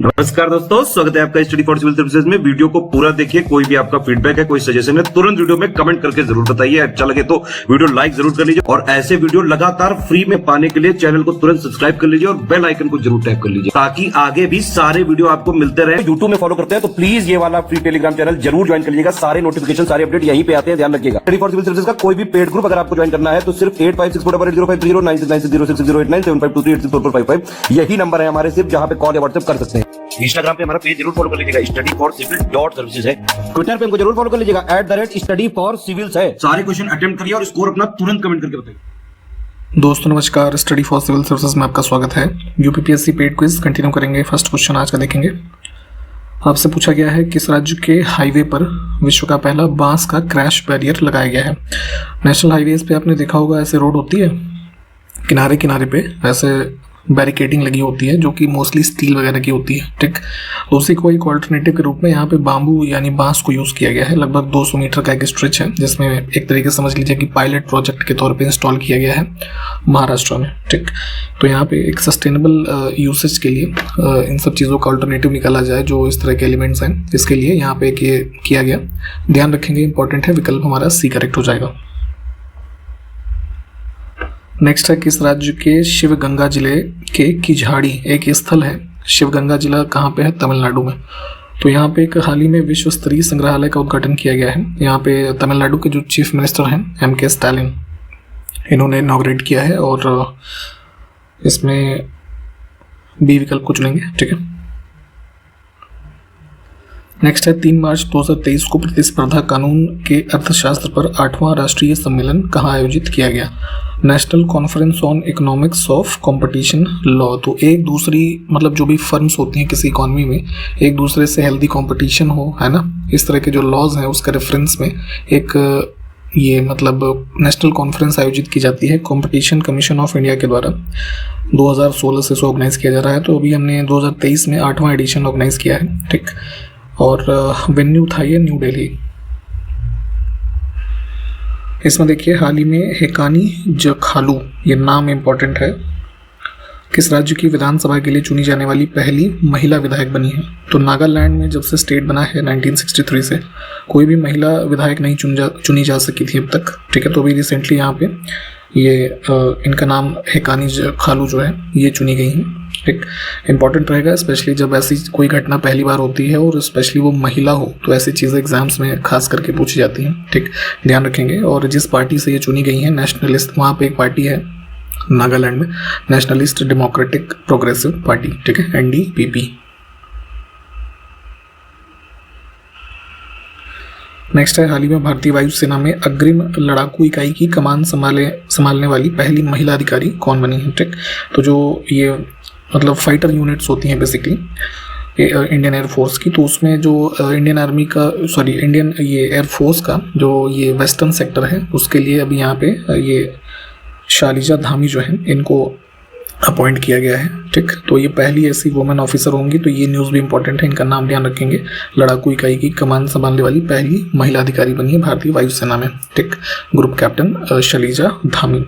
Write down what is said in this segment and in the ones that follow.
नमस्कार दोस्तों, स्वागत है आपका स्टडी फॉर सिविल सर्विसेज में। वीडियो को पूरा देखिए। कोई भी आपका फीडबैक है, कोई सजेशन है, तुरंत वीडियो में कमेंट करके जरूर बताइए। अच्छा लगे तो वीडियो लाइक जरूर कर लीजिए और ऐसे वीडियो लगातार फ्री में पाने के लिए चैनल को तुरंत सब्सक्राइब कर लीजिए और बेल आइकन को जरूर टैप कर लीजिए ताकि आगे भी सारे वीडियो आपको मिलते रहे। यूट्यूब में फॉलो करते हैं तो प्लीज ये वाला फ्री टेलीग्राम चैनल जरूर ज्वाइन कर लीजिएगा। सारे नोटिफिकेशन, सारे अपडेट यहीं पे आते हैं, ध्यान रखिएगा। स्टडी फॉर सिविल सर्विसेज का कोई भी पेड ग्रुप अगर आपको ज्वाइन करना है तो सिर्फ 856480569066089752386445 यही नंबर है हमारे, सिर्फ जहां पे कॉल या व्हाट्सएप कर सकते हैं। इंस्टाग्राम पे हमारा पेज जरूर फॉलो कर लीजिएगा, studyforcivil.services है। ट्विटर पे हमको जरूर फॉलो कर लीजिएगा, @studyforcivils है। सारे क्वेश्चन अटेम्प्ट करिए और स्कोर अपना तुरंत कमेंट करके बताइए। दोस्तों नमस्कार, स्टडी फॉर सिविल सर्विसेज में आपका स्वागत है। यूपीपीएससी पेड क्विज कंटिन्यू करेंगे। फर्स्ट क्वेश्चन आज का देखेंगे। आपसे पूछा गया है किस राज्य के हाईवे पर विश्व का पहला बांस का क्रैश बैरियर लगाया गया है। नेशनल हाईवेज पे आपने देखा होगा ऐसे रोड होती है, किनारे किनारे पे ऐसे बैरिकेडिंग लगी होती है जो कि मोस्टली स्टील वगैरह की होती है, ठीक। तो उसी को एक ऑल्टरनेटिव के रूप में यहाँ पे बाम्बू यानी बांस को यूज़ किया गया है। लगभग 200 मीटर का एक स्ट्रेच है जिसमें एक तरीके से समझ लीजिए कि पायलट प्रोजेक्ट के तौर पे इंस्टॉल किया गया है महाराष्ट्र में, ठीक। तो यहाँ पे एक सस्टेनेबल यूसेज के लिए इन सब चीज़ों का ऑल्टरनेटिव निकाला जाए जो इस तरह के एलिमेंट्स हैं, इसके लिए यहाँ पे ये किया गया। ध्यान रखेंगे, इंपॉर्टेंट है, विकल्प हमारा सी करेक्ट हो जाएगा। नेक्स्ट है किस राज्य के शिवगंगा जिले के किझाड़ी एक स्थल है। शिवगंगा जिला कहाँ पे है? तमिलनाडु में। तो यहाँ पे एक हाल ही में विश्व स्तरीय संग्रहालय का उद्घाटन किया गया है। यहाँ पे तमिलनाडु के जो चीफ मिनिस्टर हैं MK स्टालिन, इन्होंने इनॉग्रेट किया है और इसमें बी विकल्प को चुनेंगे, ठीक है। नेक्स्ट है 3 मार्च 2023 को प्रतिस्पर्धा कानून के अर्थशास्त्र पर 8वां राष्ट्रीय सम्मेलन कहाँ आयोजित किया गया? National conference on economics of competition law. तो एक दूसरी मतलब जो भी फर्म्स होती हैं किसी इकोनॉमी में, एक दूसरे से हेल्दी कंपटीशन हो, है ना, इस तरह के जो लॉज हैं उसका रेफरेंस में एक ये मतलब नेशनल कॉन्फ्रेंस आयोजित की जाती है कंपटीशन कमीशन ऑफ इंडिया के द्वारा। 2016 से इसे ऑर्गेनाइज किया जा रहा है। तो अभी हमने 2023 में 8वां एडिशन ऑर्गेनाइज किया है, ठीक। और वेन्यू था ये न्यू दिल्ली। इसमें देखिए हाल ही में हेकानी जखालू, ये नाम इम्पोर्टेंट है, किस राज्य की विधानसभा के लिए चुनी जाने वाली पहली महिला विधायक बनी है। तो नागालैंड में जब से स्टेट बना है 1963 से कोई भी महिला विधायक नहीं चुनी जा सकी थी अब तक, ठीक है। तो अभी रिसेंटली यहाँ पे ये इनका नाम हेकानी जखालू जो है ये चुनी गई हैं, ठीक। इंपॉर्टेंट रहेगा स्पेशली जब ऐसी कोई घटना पहली बार होती है और स्पेशली वो महिला हो तो ऐसी चीज़ें एग्जाम्स में खास करके पूछी जाती हैं, ठीक। ध्यान रखेंगे। और जिस पार्टी से ये चुनी गई हैं नेशनलिस्ट, वहाँ पे एक पार्टी है नागालैंड में, नेशनलिस्ट डेमोक्रेटिक प्रोग्रेसिव पार्टी, ठीक है, NDPP। नेक्स्ट है हाल ही में भारतीय वायुसेना में अग्रिम लड़ाकू इकाई की कमान संभालने वाली पहली महिला अधिकारी कौन बनी है, ठीक। तो जो ये मतलब फाइटर यूनिट्स होती हैं बेसिकली इंडियन एयरफोर्स की, तो उसमें जो इंडियन ये एयरफोर्स का जो ये वेस्टर्न सेक्टर है उसके लिए अभी यहाँ पे ये शालिजा धामी जो है इनको अपॉइंट किया गया है, ठीक। तो ये पहली ऐसी वुमेन ऑफिसर होंगी। तो ये न्यूज़ भी इंपॉर्टेंट है, इनका नाम ध्यान रखेंगे। लड़ाकू इकाई की कमान संभालने वाली पहली महिला अधिकारी बनी है भारतीय वायुसेना में, ठीक। Group captain Shalija Dhami.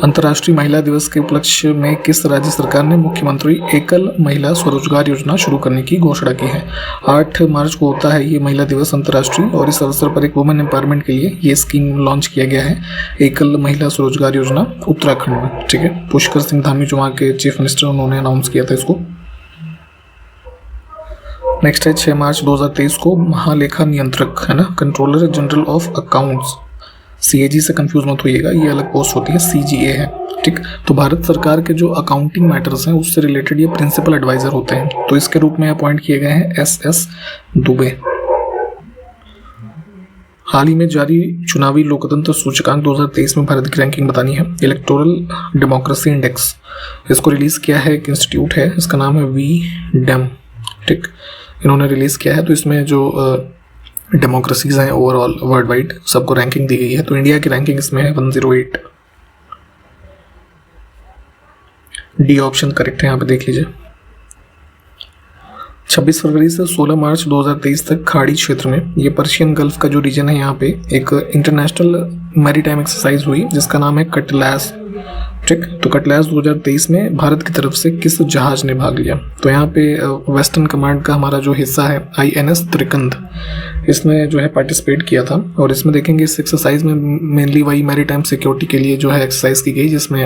अंतर्राष्ट्रीय महिला दिवस के उपलक्ष्य में किस राज्य सरकार ने मुख्यमंत्री एकल महिला स्वरोजगार योजना शुरू करने की घोषणा की है? 8 मार्च को होता है ये महिला दिवस अंतर्राष्ट्रीय और इस अवसर पर एक वुमेन एम्पावरमेंट के लिए ये स्कीम लॉन्च किया गया है, एकल महिला स्वरोजगार योजना उत्तराखंड में, ठीक है। पुष्कर सिंह धामी जो वहाँ के चीफ मिनिस्टर, उन्होंने अनाउंस किया था इसको। नेक्स्ट है 6 मार्च 2023 को महालेखा नियंत्रक, है ना, controller general of accounts, CAG से कंफ्यूज मत होइएगा, ये अलग पोस्ट होती है, CGA है, ठीक। तो भारत सरकार के जो अकाउंटिंग मैटर्स हैं उससे रिलेटेड ये प्रिंसिपल एडवाइजर होते हैं। तो इसके रूप में अपॉइंट किए गए हैं SS दुबे। हाल ही में जारी चुनावी लोकतंत्र सूचकांक 2023 में भारत की रैंकिंग बतानी है। इलेक्टोरल डेमोक्रेसी इंडेक्स, इसको रिलीज किया है एक इंस्टीट्यूट है, इसका नाम है VDEM, ठीक। इन्होंने रिलीज किया है। तो इसमें जो डेमोक्रेसीज हैं ओवरऑल वर्ल्ड वाइड सबको रैंकिंग दी गई है। तो इंडिया की रैंकिंग इसमें है 108। डी ऑप्शन करेक्ट है, यहाँ पे देख लीजिए। 26 फरवरी से 16 मार्च 2023 तक खाड़ी क्षेत्र में, ये पर्शियन गल्फ का जो रीजन है, यहाँ पे एक इंटरनेशनल मैरीटाइम एक्सरसाइज हुई जिसका नाम है कटलास ठीक। तो कटलास 2023 में भारत की तरफ से किस जहाज ने भाग लिया? तो यहाँ पे वेस्टर्न कमांड का हमारा जो हिस्सा है INS त्रिकंद, इसमें जो है पार्टिसिपेट किया था। और इसमें देखेंगे इस एक्सरसाइज में मेनली वही मैरीटाइम सिक्योरिटी के लिए जो है एक्सरसाइज की गई, जिसमें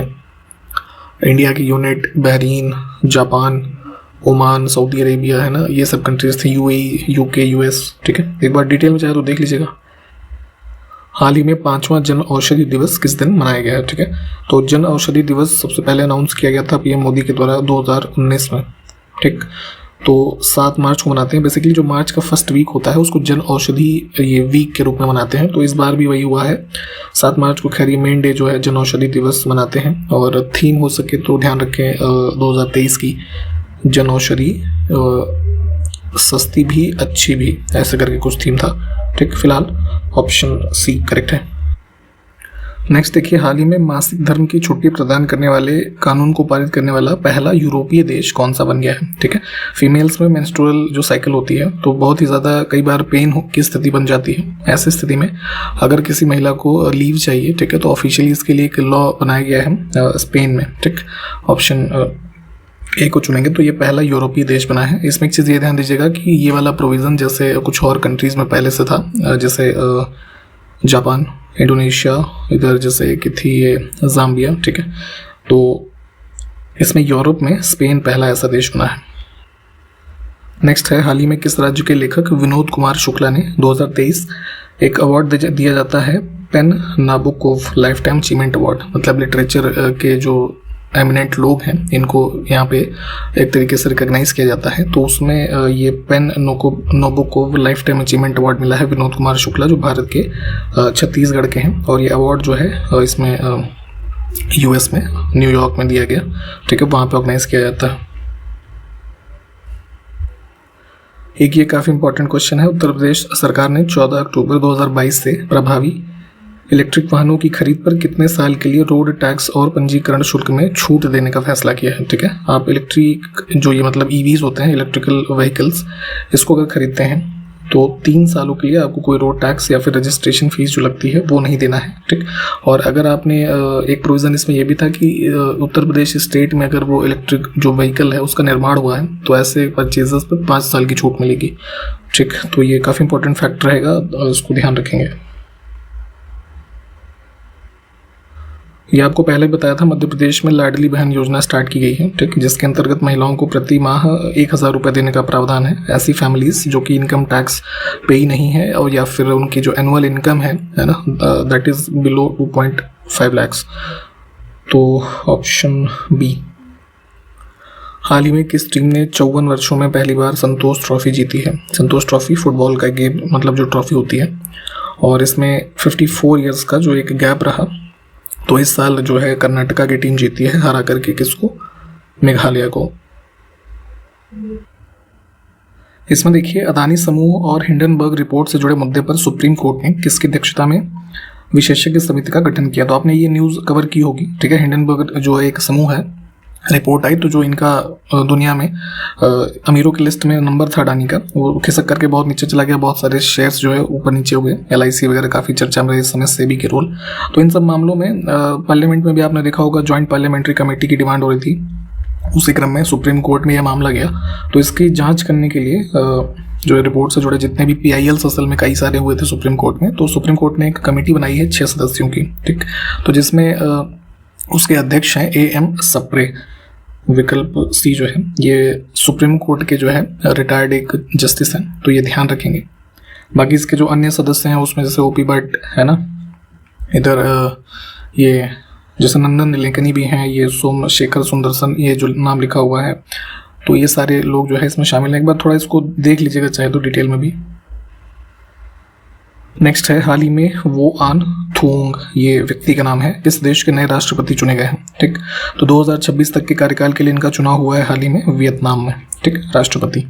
इंडिया की unit, Bahrain, Japan, Oman, Saudi Arabia, है ना, ये सब कंट्रीज थे, UAE, UK, US। ठीक है, एक बार डिटेल में चाहे तो देख लीजिएगा। हाल ही में 5वां जन औषधि दिवस किस दिन मनाया गया है? ठीक है, तो जन औषधि दिवस सबसे पहले अनाउंस किया गया था PM मोदी के द्वारा 2019 में। ठीक, तो 7 मार्च को मनाते हैं। बेसिकली जो मार्च का फर्स्ट वीक होता है उसको जन औषधि ये वीक के रूप में मनाते हैं। तो इस बार भी वही हुआ है, 7 मार्च को खैर ये मेन डे जो है जन औषधि दिवस मनाते हैं। और थीम हो सके तो ध्यान रखें 2023 की जन औषधि सस्ती भी अच्छी भी, ऐसे करके कुछ थीम था। ठीक, फिलहाल ऑप्शन C करेक्ट है। नेक्स्ट देखिए, हाल ही में मासिक धर्म की छुट्टी प्रदान करने वाले कानून को पारित करने वाला पहला यूरोपीय देश कौन सा बन गया है? ठीक है, फीमेल्स में मेंस्ट्रुअल जो साइकिल होती है तो बहुत ही ज़्यादा कई बार पेन की स्थिति बन जाती है। ऐसी स्थिति में अगर किसी महिला को लीव चाहिए, ठीक है, तो ऑफिशियली इसके लिए एक लॉ बनाया गया है स्पेन में। ठीक, ऑप्शन A को चुनेंगे तो ये पहला यूरोपीय देश बना है। इसमें एक चीज़ ये ध्यान दीजिएगा कि ये वाला प्रोविज़न जैसे कुछ और कंट्रीज़ में पहले से था, जैसे जापान, इंडोनेशिया, इधर जैसे कि थी ये ज़ाम्बिया। ठीक है, तो इसमें यूरोप में स्पेन पहला ऐसा देश बना है। नेक्स्ट है, हाल ही में किस राज्य के लेखक विनोद कुमार शुक्ला ने 2023 एक अवार्ड दिया जाता है, PEN Nabokov lifetime achievement award. मतलब लिटरेचर के जो एमिनेंट लोग हैं इनको यहाँ पे एक तरीके से रिकॉग्नाइज किया जाता है। तो उसमें ये PEN Nabokov lifetime achievement award मिला है विनोद कुमार शुक्ला, जो भारत के छत्तीसगढ़ के हैं। और ये अवार्ड जो है इसमें US में न्यूयॉर्क में दिया गया। ठीक है, वहाँ पे ऑर्गेनाइज किया जाता है। एक ये काफ़ी इंपॉर्टेंट क्वेश्चन है, उत्तर प्रदेश सरकार ने 14 अक्टूबर 2022 से प्रभावी इलेक्ट्रिक वाहनों की खरीद पर कितने साल के लिए रोड टैक्स और पंजीकरण शुल्क में छूट देने का फैसला किया है? ठीक है, आप इलेक्ट्रिक जो ये मतलब EVs होते हैं, इलेक्ट्रिकल व्हीकल्स, इसको अगर खरीदते हैं तो 3 सालों के लिए आपको कोई रोड टैक्स या फिर रजिस्ट्रेशन फीस जो लगती है वो नहीं देना है। ठीक, और अगर आपने एक प्रोविज़न इसमें यह भी था कि उत्तर प्रदेश स्टेट में अगर वो इलेक्ट्रिक जो व्हीकल है उसका निर्माण हुआ है तो ऐसे परचेजेस पर 5 साल की छूट मिलेगी। ठीक, तो ये काफ़ी इंपॉर्टेंट फैक्टर रहेगा, इसको ध्यान रखेंगे। ये आपको पहले बताया था, मध्य प्रदेश में लाडली बहन योजना स्टार्ट की गई है। ठीक, जिसके अंतर्गत महिलाओं को प्रति माह 1000 रुपये देने का प्रावधान है। ऐसी फैमिलीज जो कि इनकम टैक्स पे ही नहीं है और या फिर उनकी जो एनुअल इनकम है ना, दैट इज बिलो 2.5 लाख। तो ऑप्शन B। हाल ही में किस टीम ने 54 वर्षों में पहली बार संतोष ट्रॉफी जीती है? संतोष ट्रॉफी फुटबॉल का गेम, मतलब जो ट्रॉफी होती है, और इसमें 54 ईयर्स का जो एक गैप रहा। तो इस साल जो है कर्नाटका की टीम जीती है, हरा करके किसको? मेघालय को। इसमें देखिए, अदानी समूह और हिंडनबर्ग रिपोर्ट से जुड़े मुद्दे पर सुप्रीम कोर्ट ने किसकी अध्यक्षता में विशेषज्ञ समिति का गठन किया? तो आपने ये न्यूज़ कवर की होगी। ठीक है, हिंडनबर्ग जो एक समूह है, रिपोर्ट आई तो जो इनका दुनिया में अमीरों की लिस्ट में नंबर था अडानी का, वो खिसक करके बहुत नीचे चला गया। बहुत सारे शेयर्स जो है ऊपर नीचे हुए। LIC वगैरह काफ़ी चर्चा में रहे इस समय, सेबी के रोल। तो इन सब मामलों में पार्लियामेंट में भी आपने देखा होगा, जॉइंट पार्लियामेंट्री कमेटी की डिमांड हो रही थी। उसी क्रम में सुप्रीम कोर्ट में यह मामला गया। तो इसकी जाँच करने के लिए जो रिपोर्ट से जुड़े जितने भी PILs असल में कई सारे हुए थे सुप्रीम कोर्ट में, तो सुप्रीम कोर्ट ने एक कमेटी बनाई है 6 सदस्यों की। ठीक, तो जिसमें उसके अध्यक्ष हैं AM सप्रे। विकल्प C जो है ये सुप्रीम कोर्ट के जो है रिटायर्ड एक जस्टिस हैं, तो ये ध्यान रखेंगे। बाकी इसके जो अन्य सदस्य हैं उसमें जैसे OP भट्ट है ना, इधर ये जैसे नंदन नीलेकनी भी हैं, ये सोमशेखर सुंदरसन, ये जो नाम लिखा हुआ है, तो ये सारे लोग जो है इसमें शामिल हैं। एक बार थोड़ा इसको देख लीजिएगा चाहे तो डिटेल में भी। नेक्स्ट है, हाल ही में वो आन थोंग, ये व्यक्ति का नाम है, किस देश के नए राष्ट्रपति चुने गए हैं? ठीक, तो 2026 तक के कार्यकाल के लिए इनका चुनाव हुआ है हाल ही में वियतनाम में। ठीक, राष्ट्रपति।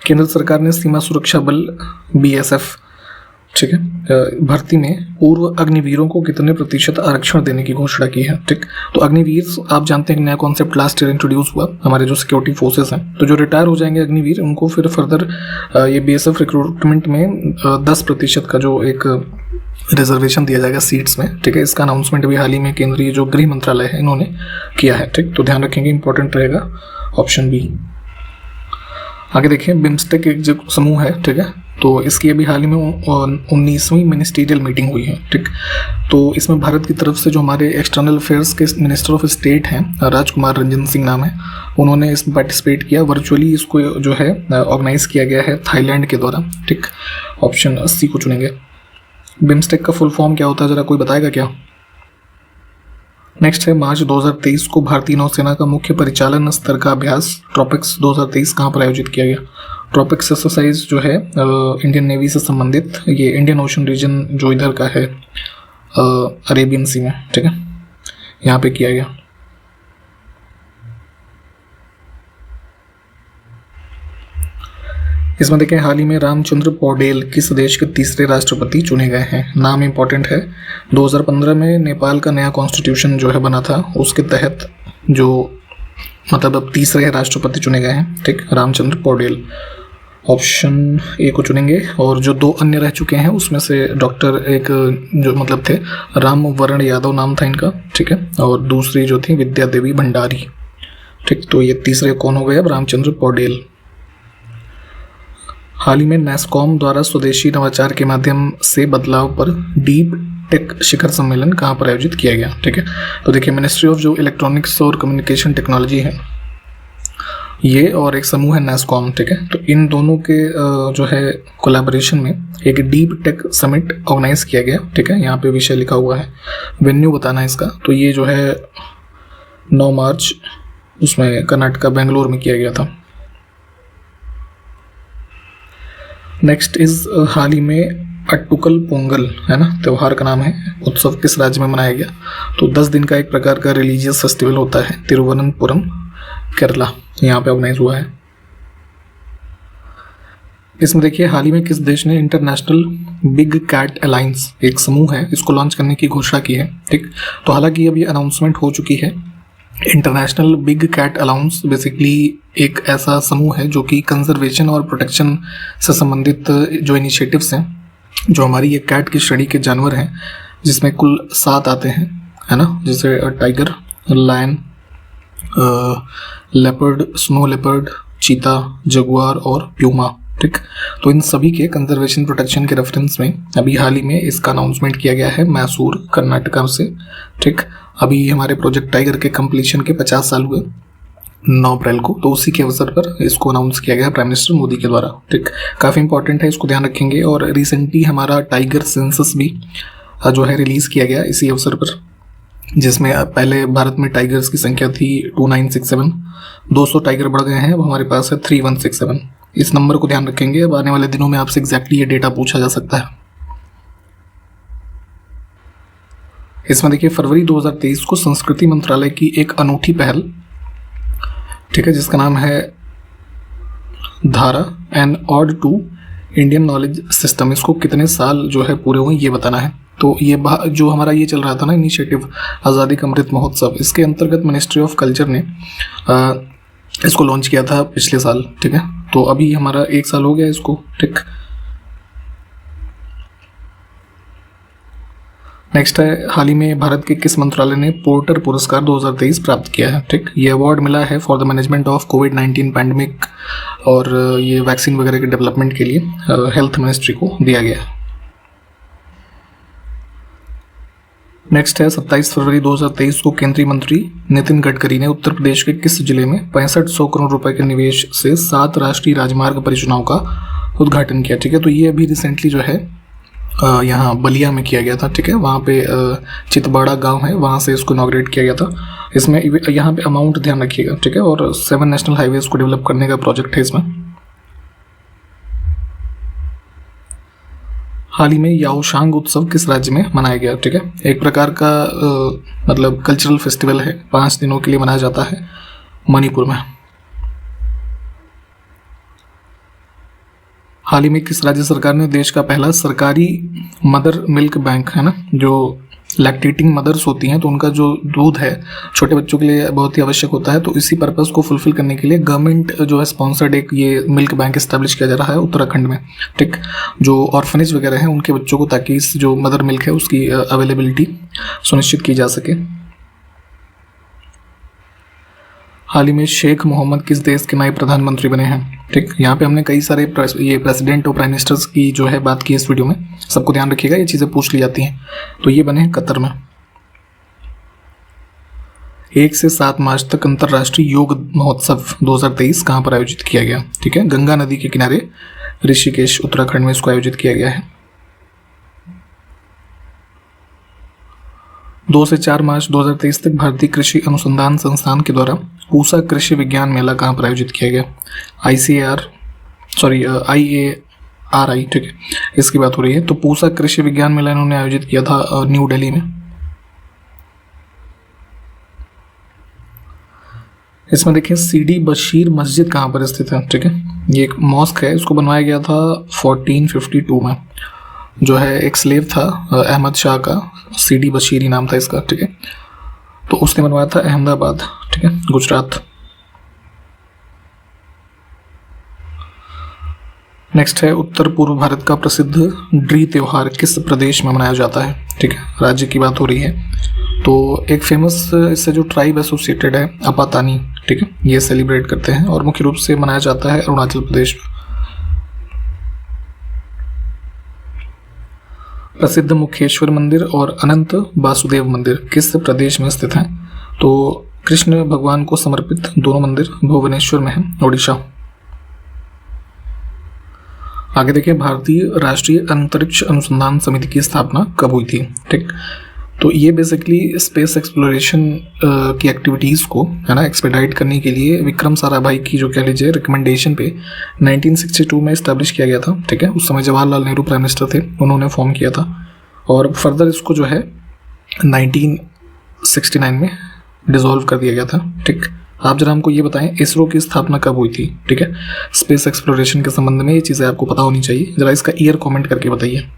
केंद्र सरकार ने सीमा सुरक्षा बल BSF, ठीक है, भर्ती में पूर्व अग्निवीरों को कितने प्रतिशत आरक्षण देने की घोषणा की है? ठीक, तो अग्निवीर आप जानते हैं कि नया कॉन्सेप्ट लास्ट ईयर इंट्रोड्यूस हुआ हमारे जो सिक्योरिटी फोर्सेस हैं। तो जो रिटायर हो जाएंगे अग्निवीर, उनको फिर फर्दर ये BSF रिक्रूटमेंट में 10% का जो एक रिजर्वेशन दिया जाएगा सीट्स में, ठीक है। इसका अनाउंसमेंट भी हाल ही में केंद्रीय जो गृह मंत्रालय है इन्होंने किया है, ठीक। तो ध्यान रखेंगे, इंपॉर्टेंट रहेगा ऑप्शन बी। आगे देखिए, बिम्स्टेक एक जो समूह है, ठीक है, तो इसकी अभी हाल ही में 19वीं मिनिस्टीरियल मीटिंग हुई है, ठीक। तो इसमें भारत की तरफ से जो हमारे एक्सटर्नल अफेयर्स के मिनिस्टर ऑफ स्टेट हैं, राजकुमार रंजन सिंह नाम है, उन्होंने इसमें पार्टिसिपेट किया। वर्चुअली इसको जो है ऑर्गेनाइज किया गया है थाईलैंड के द्वारा, ठीक। ऑप्शन सी को चुनेंगे। बिम्स्टेक का फुल फॉर्म क्या होता है, जरा कोई बताएगा क्या? नेक्स्ट है, मार्च 2023 को भारतीय नौसेना का मुख्य परिचालन स्तर का अभ्यास ट्रॉपिक्स 2023 कहाँ पर आयोजित किया गया? ट्रॉपिक्स एक्सरसाइज जो है इंडियन नेवी से संबंधित, ये इंडियन ओशन रीजन जो इधर का है अरेबियन सी में, ठीक है, यहाँ पे किया गया। इसमें देखें, हाल ही में रामचंद्र पौडेल किस देश के तीसरे राष्ट्रपति चुने गए हैं? नाम इंपॉर्टेंट है। 2015 में नेपाल का नया कॉन्स्टिट्यूशन जो है बना था, उसके तहत जो मतलब अब तीसरे राष्ट्रपति चुने गए हैं, ठीक, रामचंद्र पौडेल। ऑप्शन ए को चुनेंगे। और जो 2 अन्य रह चुके हैं उसमें से डॉक्टर एक जो मतलब थे राम वरण यादव नाम था इनका, ठीक है, और दूसरी जो थी विद्या देवी भंडारी, ठीक। तो ये तीसरे कौन हो गए अब? रामचंद्र पौडेल। हाल ही में नैसकॉम द्वारा स्वदेशी नवाचार के माध्यम से बदलाव पर डीप टेक शिखर सम्मेलन कहाँ पर आयोजित किया गया, ठीक है। तो देखिए, मिनिस्ट्री ऑफ जो इलेक्ट्रॉनिक्स और कम्युनिकेशन टेक्नोलॉजी है ये, और एक समूह है नैसकॉम, ठीक है। तो इन दोनों के जो है कोलैबोरेशन में एक डीप टेक समिट ऑर्गेनाइज किया गया, ठीक है। यहाँ पे विषय लिखा हुआ है, वेन्यू बताना है इसका। तो ये जो है 9 मार्च उसमें कर्नाटका बेंगलोर में किया गया था। नेक्स्ट इज, हाल ही में अट्टुकल पोंगल है ना, त्योहार का नाम है, उत्सव किस राज्य में मनाया गया? तो 10 दिन का एक प्रकार का रिलीजियस फेस्टिवल होता है, तिरुवनंतपुरम, केरला, यहाँ पे ऑर्गेनाइज हुआ है। इसमें देखिए, हाल ही में किस देश ने इंटरनेशनल बिग कैट अलायंस, एक समूह है, इसको लॉन्च करने की घोषणा की है, ठीक। तो हालांकि अब ये अनाउंसमेंट हो चुकी है। International big cat alliance basically एक ऐसा समूह है जो कि कंजर्वेशन और प्रोटेक्शन से संबंधित जो इनिशिएटिव्स हैं, जो हमारी ये कैट की श्रेणी के जानवर हैं, जिसमें कुल 7 आते हैं, है ना, जैसे tiger, lion, leopard, snow leopard, cheetah, jaguar और प्यूमा, ठीक। तो इन सभी के कंजर्वेशन प्रोटेक्शन के रेफरेंस में अभी हाल ही में इसका अनाउंसमेंट किया गया है मैसूर, कर्नाटका से, ठीक। अभी हमारे प्रोजेक्ट टाइगर के कंप्लीशन के 50 साल हुए 9 अप्रैल को, तो उसी के अवसर पर इसको अनाउंस किया गया प्राइम मिनिस्टर मोदी के द्वारा, ठीक। काफ़ी इंपॉर्टेंट है, इसको ध्यान रखेंगे। और रिसेंटली हमारा टाइगर सेंसस भी जो है रिलीज़ किया गया इसी अवसर पर, जिसमें पहले भारत में टाइगर्स की संख्या थी 2967, 200 टाइगर बढ़ गए हैं, अब हमारे पास है 3167। इस नंबर को ध्यान रखेंगे, अब आने वाले दिनों में आपसे एग्जैक्टली ये डेटा पूछा जा सकता है। इसमें देखिए, फरवरी 2023 को संस्कृति मंत्रालय की एक अनूठी पहल, ठीक है, जिसका नाम है Dhara an ode to Indian knowledge system, इसको कितने साल जो है पूरे हुए ये बताना है। तो ये जो हमारा ये चल रहा था ना इनिशिएटिव आज़ादी का अमृत महोत्सव, इसके अंतर्गत मिनिस्ट्री ऑफ कल्चर ने इसको लॉन्च किया था पिछले साल, ठीक है। तो अभी हमारा 1 साल हो गया इसको, ठीक। नेक्स्ट है, हाल ही में भारत के किस मंत्रालय ने पोर्टर पुरस्कार 2023 प्राप्त किया है, ठीक। ये अवार्ड मिला है for the management of covid pandemic, और ये वैक्सीन वगैरह के डेवलपमेंट के लिए हेल्थ मिनिस्ट्री को दिया गया है। नेक्स्ट है, 27 फरवरी 2023 को केंद्रीय मंत्री नितिन गडकरी ने उत्तर प्रदेश के किस जिले में 6500 करोड़ रुपए के निवेश से 7 राष्ट्रीय राजमार्ग परियोजनाओं का उद्घाटन किया, ठीक है। तो ये अभी रिसेंटली जो है यहाँ बलिया में किया गया था, ठीक है। वहाँ पे चितबाड़ा गांव है, वहाँ से इसको इनॉग्रेट किया गया था। इसमें यहाँ पे अमाउंट ध्यान रखिएगा, ठीक है। और 7 नेशनल हाईवेज को डेवलप करने का प्रोजेक्ट है इसमें। हाल ही में याओशांग उत्सव किस राज्य में मनाया गया, ठीक है। एक प्रकार का मतलब कल्चरल फेस्टिवल है, 5 दिनों के लिए मनाया जाता है मणिपुर में। हाल ही में किस राज्य सरकार ने देश का पहला सरकारी मदर मिल्क बैंक, है ना, जो लैक्टेटिंग मदर्स होती हैं तो उनका जो दूध है छोटे बच्चों के लिए बहुत ही आवश्यक होता है। तो इसी पर्पज़ को फुलफिल करने के लिए गवर्नमेंट जो है स्पॉन्सर्ड एक ये मिल्क बैंक इस्टेब्लिश किया जा रहा है उत्तराखंड में, ठीक। जो ऑर्फनेज वगैरह हैं उनके बच्चों को, ताकि इस जो मदर मिल्क है उसकी अवेलेबिलिटी सुनिश्चित की जा सके। हाल ही में शेख मोहम्मद किस देश के नए प्रधानमंत्री बने हैं, ठीक। यहाँ पे हमने कई सारे ये प्रेसिडेंट और प्राइम मिनिस्टर्स की जो है बात की इस वीडियो में, सबको ध्यान रखिएगा, ये चीज़ें पूछ ली जाती हैं। तो ये बने हैं कतर में। 1 से 7 मार्च तक अंतर्राष्ट्रीय योग महोत्सव 2023 कहाँ पर आयोजित किया गया, ठीक है। गंगा नदी के किनारे ऋषिकेश उत्तराखंड में इसको आयोजित किया गया है। 2 से 4 मार्च 2023 तक भारतीय कृषि अनुसंधान संस्थान के द्वारा पूसा कृषि विज्ञान मेला कहाँ पर आयोजित किया गया, IARI, ठीक है, इसकी बात हो रही है। तो पूसा कृषि विज्ञान मेला इन्होंने आयोजित किया था न्यू दिल्ली में। इसमें देखिए सीडी बशीर मस्जिद कहाँ पर स्थित है, ठीक है। ये एक मॉस्क है, इसको बनवाया गया था 1452 में। जो है एक स्लेव था अहमद शाह का, सीडी बशीरी नाम था इसका, ठीक है। तो उसने बनवाया था अहमदाबाद, ठीक है, गुजरात। नेक्स्ट है उत्तर पूर्व भारत का प्रसिद्ध ड्री त्योहार किस प्रदेश में मनाया जाता है, ठीक है। राज्य की बात हो रही है। तो एक फेमस इससे जो ट्राइब एसोसिएटेड है अपातानी, ठीक है, ये सेलिब्रेट करते हैं और मुख्य रूप से मनाया जाता है अरुणाचल प्रदेश में। प्रसिद्ध मुखेश्वर मंदिर और अनंत वासुदेव मंदिर किस प्रदेश में स्थित हैं, तो कृष्ण भगवान को समर्पित दोनों मंदिर भुवनेश्वर में है, ओडिशा। आगे देखिए भारतीय राष्ट्रीय अंतरिक्ष अनुसंधान समिति की स्थापना कब हुई थी, ठीक। तो ये बेसिकली स्पेस एक्सप्लोरेशन की एक्टिविटीज़ को, है ना, एक्सपेडाइट करने के लिए विक्रम साराभाई की जो कह लीजिए रिकमेंडेशन पे 1962 में इस्टेब्लिश किया गया था, ठीक है। उस समय जवाहरलाल नेहरू प्राइम मिनिस्टर थे, उन्होंने फॉर्म किया था और फर्दर इसको जो है 1969 में डिसॉल्व कर दिया गया था, ठीक। आप जरा हमको ये बताएं इसरो की स्थापना कब हुई थी, ठीक है। स्पेस एक्सप्लोरेशन के संबंध में ये चीज़ें आपको पता होनी चाहिए, जरा इसका ईयर कॉमेंट करके बताइए।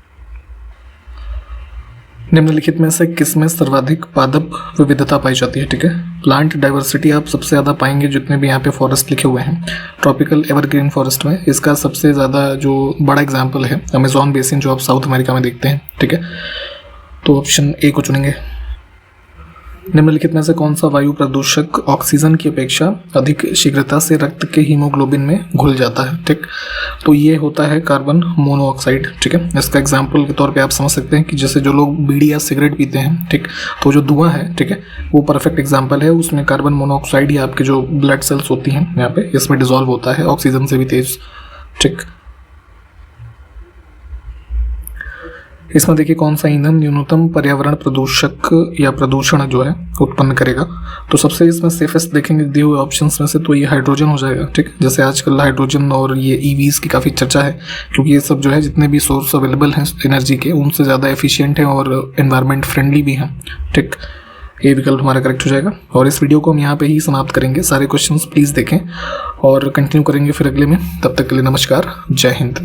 निम्नलिखित में से किसमें सर्वाधिक पादप विविधता पाई जाती है, ठीक है। प्लांट डाइवर्सिटी आप सबसे ज़्यादा पाएंगे जितने भी यहाँ पे फॉरेस्ट लिखे हुए हैं ट्रॉपिकल एवरग्रीन फॉरेस्ट में। इसका सबसे ज़्यादा जो बड़ा एग्जाम्पल है अमेजॉन बेसिन, जो आप साउथ अमेरिका में देखते हैं, ठीक है। तो ऑप्शन ए को चुनेंगे। निम्नलिखित में से कौन सा वायु प्रदूषक ऑक्सीजन की अपेक्षा अधिक शीघ्रता से रक्त के हीमोग्लोबिन में घुल जाता है, ठीक। तो ये होता है कार्बन मोनोऑक्साइड, ठीक है। इसका एग्जाम्पल के तौर पे आप समझ सकते हैं कि जैसे जो लोग बीड़ी या सिगरेट पीते हैं, ठीक, तो जो धुआं है, ठीक है, वो परफेक्ट एग्जाम्पल है। उसमें कार्बन मोनोऑक्साइड या आपके जो ब्लड सेल्स होती हैं यहाँ पे, इसमें डिजॉल्व होता है ऑक्सीजन से भी तेज, ठीक। इसमें देखिए कौन सा ईंधन न्यूनतम पर्यावरण प्रदूषक या प्रदूषण जो है उत्पन्न करेगा। तो सबसे इसमें सेफेस्ट देखेंगे दिए हुए ऑप्शंस में से तो ये हाइड्रोजन हो जाएगा, ठीक। जैसे आजकल हाइड्रोजन और ये ईवीज की काफ़ी चर्चा है, क्योंकि ये सब जो है जितने भी सोर्स अवेलेबल हैं एनर्जी के उनसे ज़्यादा एफिशिएंट हैं और एनवायरनमेंट फ्रेंडली भी हैं, ठीक। ये विकल्प हमारा करेक्ट हो जाएगा। और इस वीडियो को हम यहाँ पे ही समाप्त करेंगे। सारे क्वेश्चंस प्लीज़ देखें और कंटिन्यू करेंगे फिर अगले में। तब तक के लिए नमस्कार, जय हिंद।